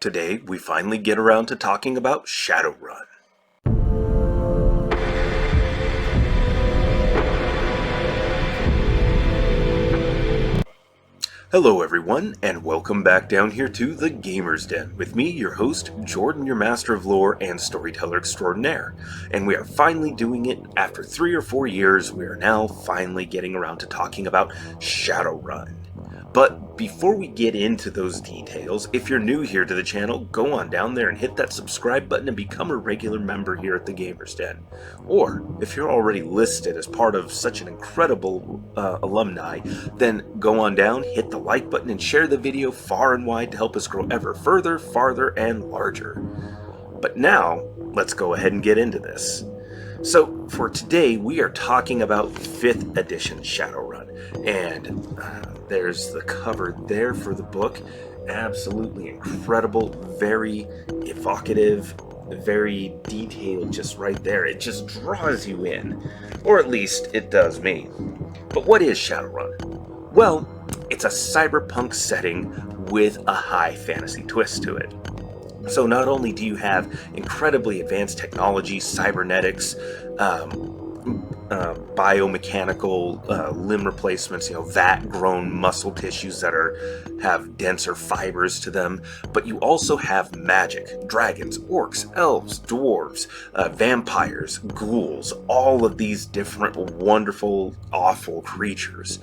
Today, we finally get around to talking about Shadowrun. Hello everyone, and welcome back down here to The Gamer's Den, with me, your host, Jordan, your master of lore and storyteller extraordinaire. And we are finally doing it after 3 or 4 years. We are now finally getting around to talking about Shadowrun. But before we get into those details, if you're new here to the channel, go on down there and hit that subscribe button and become a regular member here at the Gamer's Den. Or, if you're already listed as part of such an incredible alumni, then go on down, hit the like button, and share the video far and wide to help us grow ever further, farther, and larger. But now, let's go ahead and get into this. So, for today, we are talking about 5th edition Shadowrun, and there's the cover there for the book. Absolutely incredible, very evocative, very detailed, just right there. It just draws you in, or at least it does me. But what is Shadowrun? Well, it's a cyberpunk setting with a high fantasy twist to it. So not only do you have incredibly advanced technology, cybernetics, biomechanical limb replacements, vat-grown muscle tissues that have denser fibers to them, but you also have magic, dragons, orcs, elves, dwarves, vampires, ghouls, all of these different wonderful, awful creatures,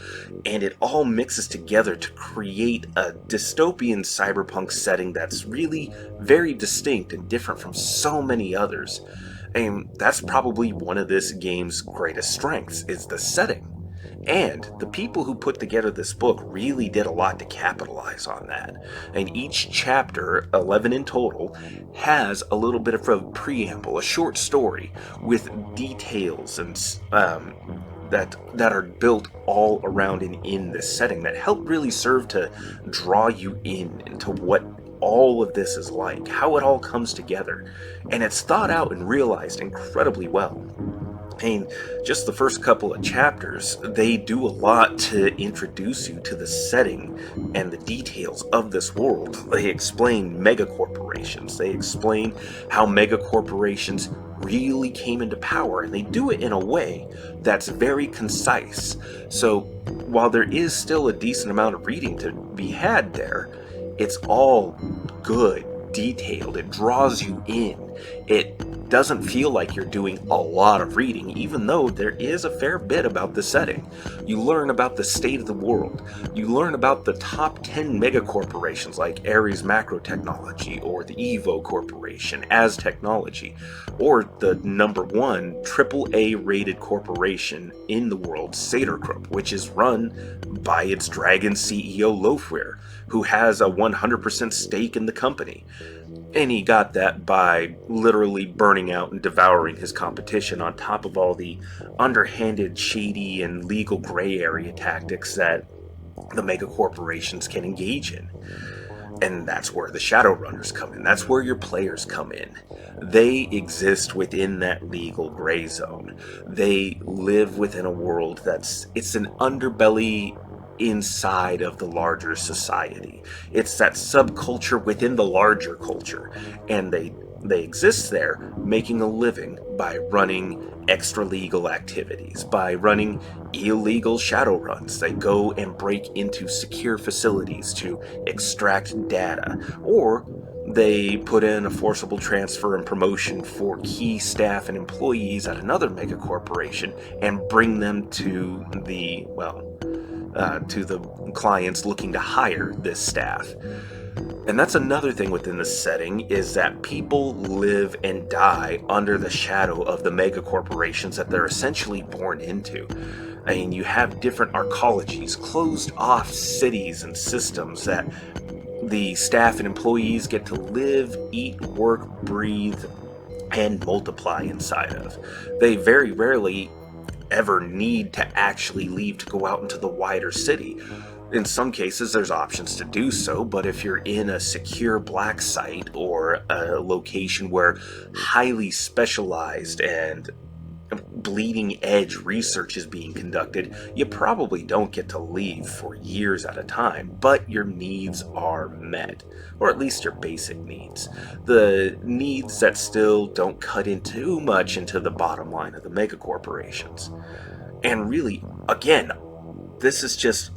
and it all mixes together to create a dystopian cyberpunk setting that's really very distinct and different from so many others. And that's probably one of this game's greatest strengths, is the setting. And the people who put together this book really did a lot to capitalize on that. And each chapter, 11 in total, has a little bit of a preamble, a short story with details and that are built all around and in this setting that help really serve to draw you into what all of this is like, how it all comes together. And it's thought out and realized incredibly well. And just the first couple of chapters, they do a lot to introduce you to the setting and the details of this world. They explain megacorporations. They explain how megacorporations really came into power, and they do it in a way that's very concise. So while there is still a decent amount of reading to be had there, it's all good, detailed. It draws you in. It doesn't feel like you're doing a lot of reading, even though there is a fair bit about the setting. You learn about the state of the world. You learn about the top 10 megacorporations like Ares Macro Technology, or the Evo Corporation as Technology, or the number 1 AAA rated corporation in the world, Cyberpunk, which is run by its dragon CEO Loafware, who has a 100% stake in the company. And he got that by literally burning out and devouring his competition, on top of all the underhanded, shady, and legal gray area tactics that the megacorporations can engage in. And that's where the Shadowrunners come in. That's where your players come in. They exist within that legal gray zone. They live within a world it's an underbelly inside of the larger society. It's that subculture within the larger culture, and they exist there making a living by running extra legal activities, by running illegal shadow runs. They go and break into secure facilities to extract data, or they put in a forcible transfer and promotion for key staff and employees at another megacorporation and bring them to the clients looking to hire this staff. And that's another thing within the setting, is that people live and die under the shadow of the megacorporations that they're essentially born into. I mean, you have different arcologies, closed off cities and systems that the staff and employees get to live, eat, work, breathe, and multiply inside of. They very rarely ever need to actually leave to go out into the wider city. In some cases, there's options to do so, but if you're in a secure black site or a location where highly specialized and bleeding edge research is being conducted, you probably don't get to leave for years at a time, but your needs are met, or at least your basic needs. The needs that still don't cut in too much into the bottom line of the megacorporations. And really, again, this is just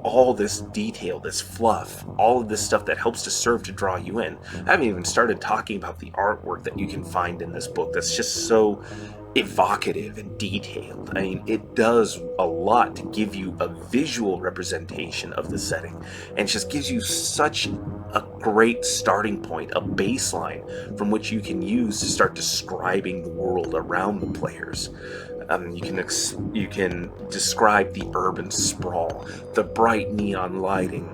all this detail, this fluff, all of this stuff that helps to serve to draw you in. I haven't even started talking about the artwork that you can find in this book that's just so evocative and detailed. I mean, it does a lot to give you a visual representation of the setting, and just gives you such a great starting point, a baseline from which you can use to start describing the world around the players. You can describe the urban sprawl, the bright neon lighting,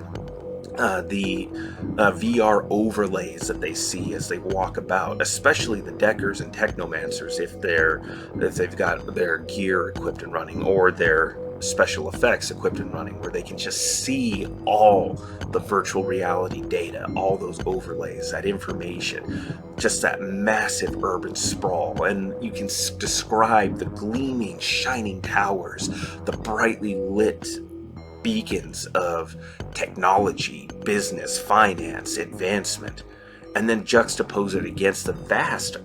the VR overlays that they see as they walk about, especially the Deckers and Technomancers if they've got their gear equipped and running, or their special effects equipped and running, where they can just see all the virtual reality data, all those overlays, that information, just that massive urban sprawl. And you can describe the gleaming, shining towers, the brightly lit beacons of technology, business, finance, advancement, and then juxtapose it against the vast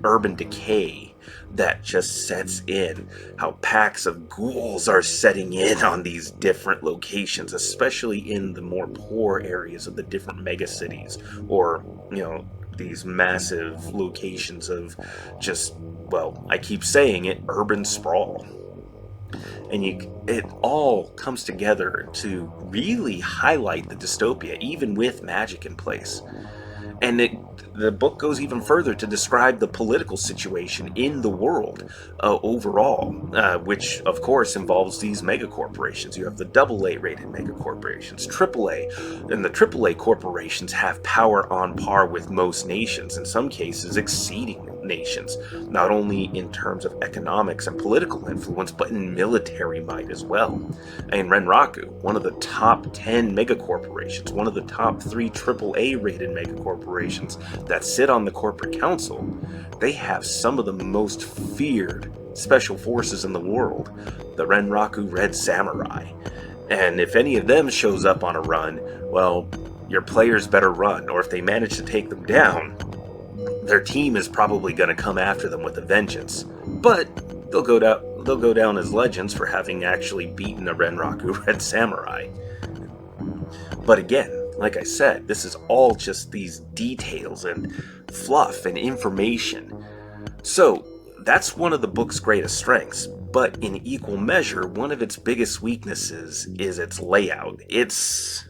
urban decay that just sets in, how packs of ghouls are setting in on these different locations, especially in the more poor areas of the different megacities, or, these massive locations of just, well, I keep saying it, urban sprawl. And it all comes together to really highlight the dystopia, even with magic in place. And the book goes even further to describe the political situation in the world overall, which of course involves these megacorporations. You have the AA rated megacorporations, AAA, and the AAA corporations have power on par with most nations, in some cases exceeding nations, not only in terms of economics and political influence, but in military might as well. And Renraku, one of the top 10 megacorporations, one of the top 3 AAA rated megacorporations that sit on the corporate council, they have some of the most feared special forces in the world, the Renraku Red Samurai. And if any of them shows up on a run, well, your players better run, or if they manage to take them down, their team is probably going to come after them with a vengeance. But they'll go down as legends for having actually beaten a Renraku Red Samurai. But again, like I said, this is all just these details and fluff and information. So that's one of the book's greatest strengths, but in equal measure, one of its biggest weaknesses is its layout. It's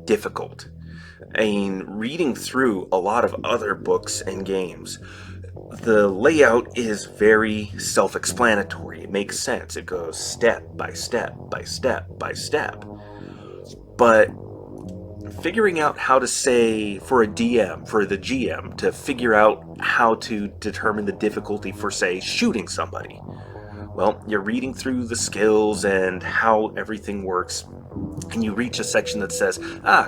difficult. I mean, reading through a lot of other books and games, the layout is very self-explanatory. It makes sense. It goes step by step by step by step. But figuring out how to say, for the GM, to figure out how to determine the difficulty for, say, shooting somebody. Well, you're reading through the skills and how everything works, and you reach a section that says,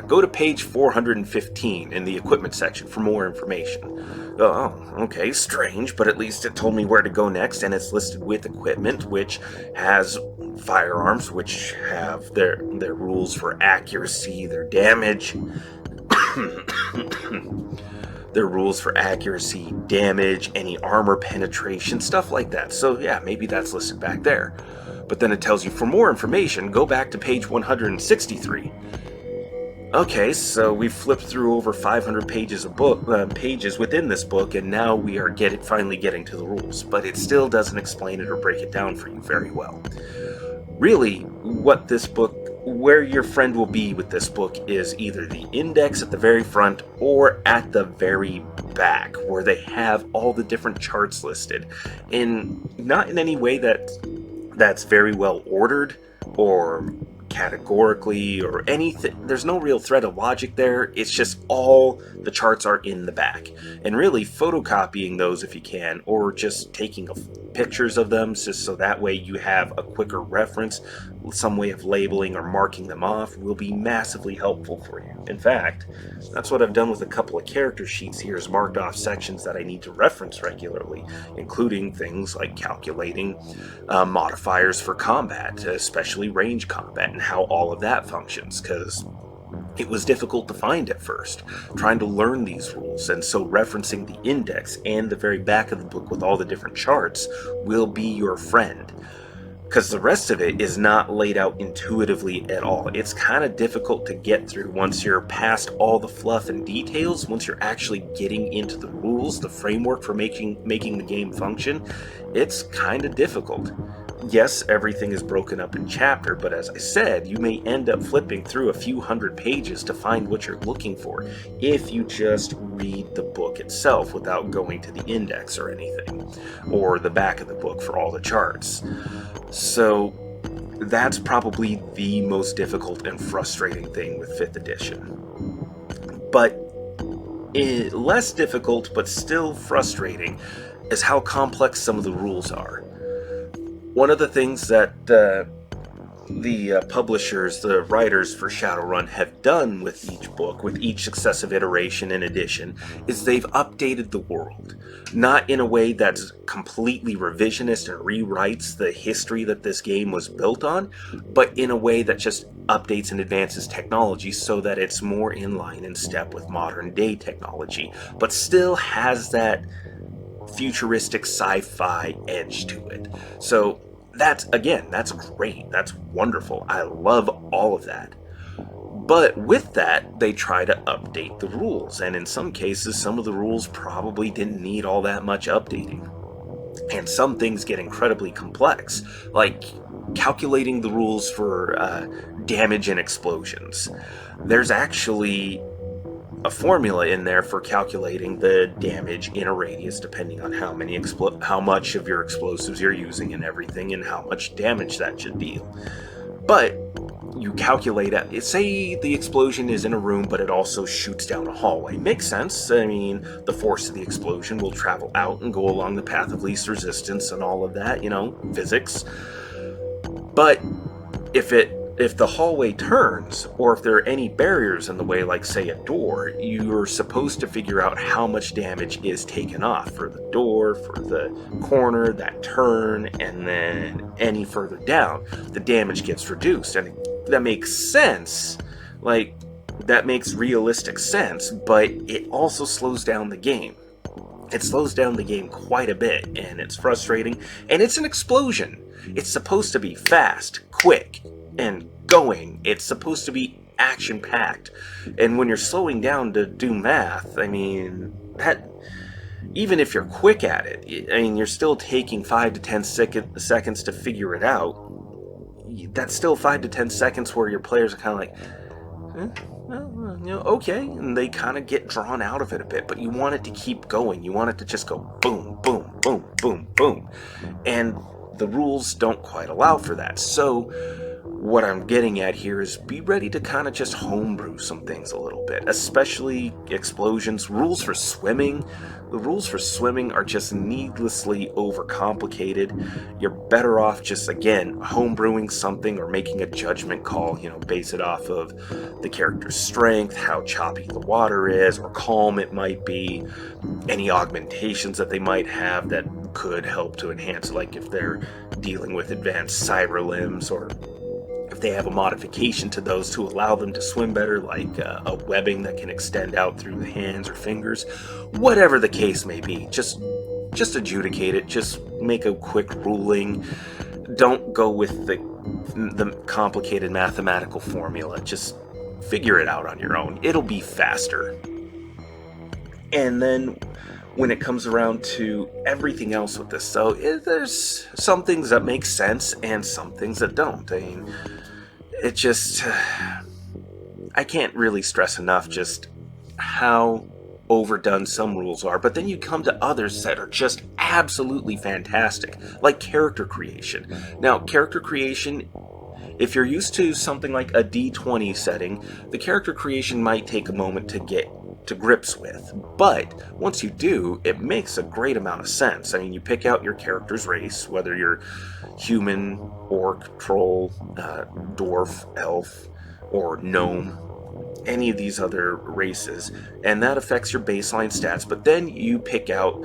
go to page 415 in the equipment section for more information. Oh, okay, strange, but at least it told me where to go next, and it's listed with equipment, which has firearms, which have their rules for accuracy, their damage, their rules for accuracy, damage, any armor penetration, stuff like that. So yeah, maybe that's listed back there. But then it tells you, for more information, go back to page 163. Okay, so we've flipped through over 500 pages of pages within this book, and now we are finally getting to the rules. But it still doesn't explain it or break it down for you very well. Really, where your friend will be with this book is either the index at the very front or at the very back, where they have all the different charts listed, not in any way that's very well ordered or categorically or anything. There's no real thread of logic there. It's just all the charts are in the back, and really photocopying those if you can, or just taking a pictures of them, just so that way you have a quicker reference. Some way of labeling or marking them off will be massively helpful for you. In fact, that's what I've done with a couple of character sheets here, is marked off sections that I need to reference regularly, including things like calculating modifiers for combat, especially range combat, and how all of that functions, because it was difficult to find at first, trying to learn these rules, and so referencing the index and the very back of the book with all the different charts will be your friend. Because the rest of it is not laid out intuitively at all. It's kind of difficult to get through once you're past all the fluff and details. Once you're actually getting into the rules, the framework for making the game function, it's kind of difficult. Yes, everything is broken up in chapter, but as I said, you may end up flipping through a few hundred pages to find what you're looking for if you just read the book itself without going to the index or anything, or the back of the book for all the charts. So that's probably the most difficult and frustrating thing with 5th edition. But less difficult, but still frustrating, is how complex some of the rules are. One of the things that the publishers, the writers for Shadowrun, have done with each book, with each successive iteration and edition, is they've updated the world. Not in a way that's completely revisionist and rewrites the history that this game was built on, but in a way that just updates and advances technology so that it's more in line and step with modern day technology, but still has that futuristic sci-fi edge to it. So that's great. That's wonderful. I love all of that. But with that, they try to update the rules, and in some cases, some of the rules probably didn't need all that much updating. And some things get incredibly complex, like calculating the rules for damage and explosions. There's actually a formula in there for calculating the damage in a radius, depending on how much of your explosives you're using and everything, and how much damage that should deal. But you calculate it. Say the explosion is in a room, but it also shoots down a hallway. Makes sense. I mean, the force of the explosion will travel out and go along the path of least resistance and all of that, physics. But if the hallway turns, or if there are any barriers in the way, like say a door, you're supposed to figure out how much damage is taken off for the door, for the corner, that turn, and then any further down, the damage gets reduced. And that makes sense. That makes realistic sense, but it also slows down the game. It slows down the game quite a bit, and it's frustrating. And it's an explosion. It's supposed to be fast, quick, and going. It's supposed to be action-packed. And when you're slowing down to do math, even if you're quick at it, you're still taking 5 to 10 seconds to figure it out. That's still 5 to 10 seconds where your players are kind of like, okay, and they kind of get drawn out of it a bit, but you want it to keep going. You want it to just go boom, boom, boom, boom, boom. And the rules don't quite allow for that. So what I'm getting at here is be ready to kind of just homebrew some things a little bit, especially explosions. Rules for swimming. The rules for swimming are just needlessly overcomplicated. You're better off just, again, homebrewing something or making a judgment call, base it off of the character's strength, how choppy the water is, or calm it might be, any augmentations that they might have that could help to enhance, like if they're dealing with advanced cyber limbs, or if they have a modification to those to allow them to swim better, like a webbing that can extend out through the hands or fingers. Whatever the case may be, just adjudicate it. Just make a quick ruling. Don't go with the complicated mathematical formula. Just figure it out on your own. It'll be faster. And then when it comes around to everything else with this, so there's some things that make sense and some things that don't. It just, I can't really stress enough just how overdone some rules are, but then you come to others that are just absolutely fantastic, like character creation. Now, character creation, if you're used to something like a D20 setting, the character creation might take a moment to get to grips with. But once you do, it makes a great amount of sense. I mean, you pick out your character's race, whether you're human, orc, troll, dwarf, elf, or gnome, any of these other races, and that affects your baseline stats. But then you pick out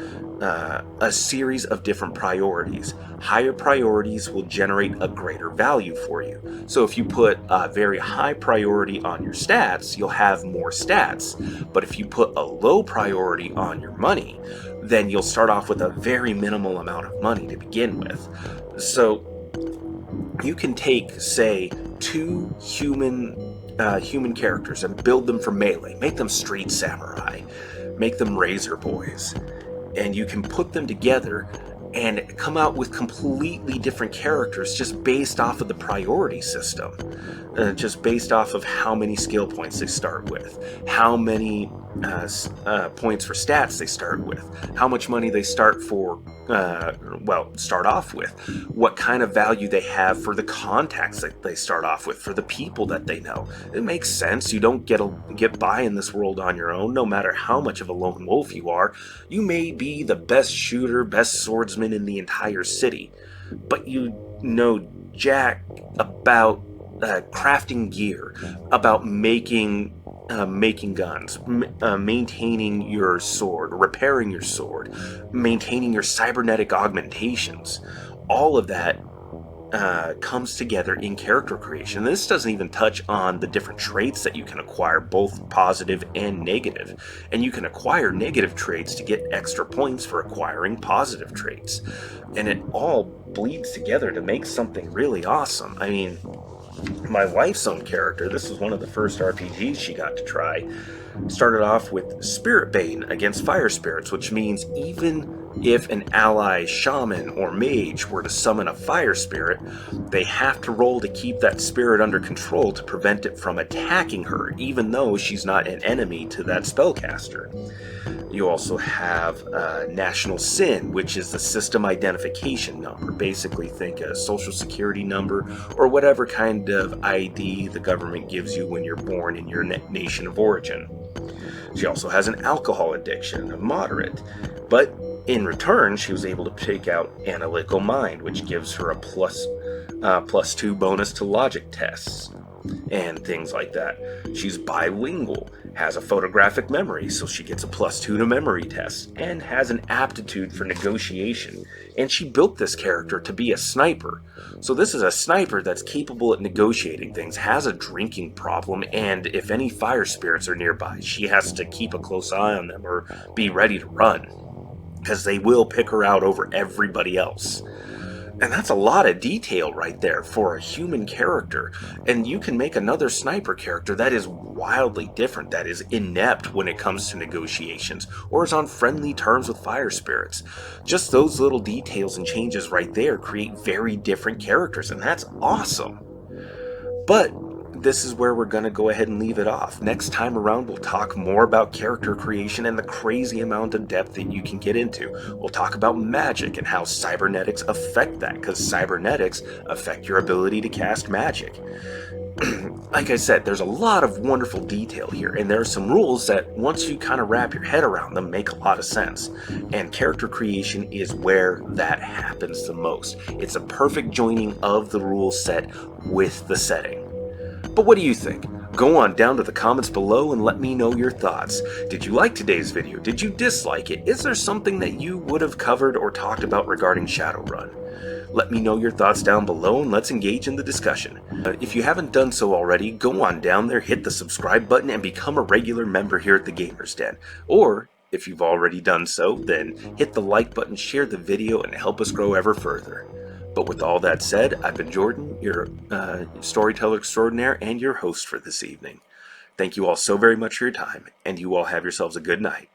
a series of different priorities. Higher priorities will generate a greater value for you. So if you put a very high priority on your stats, you'll have more stats. But if you put a low priority on your money, then you'll start off with a very minimal amount of money to begin with. So you can take, say, two human characters and build them for melee. Make them street samurai. Make them razor boys. And you can put them together and come out with completely different characters just based off of the priority system. Just based off of how many skill points they start with, how many points for stats they start with, how much money they start off with, what kind of value they have for the contacts that they start off with, for the people that they know. It makes sense. You don't get by in this world on your own, no matter how much of a lone wolf you are. You may be the best shooter, best swordsman in the entire city, but you know jack about crafting gear, about making guns, maintaining your sword, repairing your sword, maintaining your cybernetic augmentations. All of that comes together in character creation. This doesn't even touch on the different traits that you can acquire, both positive and negative. And you can acquire negative traits to get extra points for acquiring positive traits. And it all bleeds together to make something really awesome. I mean, my wife's own character, this is one of the first RPGs she got to try, started off with Spirit Bane against Fire Spirits, which means even if an ally shaman or mage were to summon a fire spirit, they have to roll to keep that spirit under control to prevent it from attacking her, even though she's not an enemy to that spellcaster. You also have National Sin, which is the system identification number. Basically think a social security number or whatever kind of ID the government gives you when you're born in your nation of origin. She also has an alcohol addiction, a moderate, but in return she was able to take out Analytical Mind, which gives her a plus 2 bonus to logic tests and things like that. She's bilingual, has a photographic memory, so she gets a plus 2 to memory tests, and has an aptitude for negotiation. And she built this character to be a sniper. So this is a sniper that's capable at negotiating things, has a drinking problem, and if any fire spirits are nearby, she has to keep a close eye on them or be ready to run, because they will pick her out over everybody else. And that's a lot of detail right there for a human character. And you can make another sniper character that is wildly different, that is inept when it comes to negotiations, or is on friendly terms with fire spirits. Just those little details and changes right there create very different characters, and that's awesome. But this is where we're going to go ahead and leave it off. Next time around, we'll talk more about character creation and the crazy amount of depth that you can get into. We'll talk about magic and how cybernetics affect that, because cybernetics affect your ability to cast magic. Like I said, there's a lot of wonderful detail here, and there are some rules that, once you kind of wrap your head around them, make a lot of sense. And character creation is where that happens the most. It's a perfect joining of the rule set with the setting. But what do you think? Go on down to the comments below and let me know your thoughts. Did you like today's video? Did you dislike it? Is there something that you would have covered or talked about regarding Shadowrun? Let me know your thoughts down below and let's engage in the discussion. If you haven't done so already, go on down there, hit the subscribe button, and become a regular member here at the Gamers Den. Or, if you've already done so, then hit the like button, share the video, and help us grow ever further. But with all that said, I've been Jordan, your storyteller extraordinaire and your host for this evening. Thank you all so very much for your time, and you all have yourselves a good night.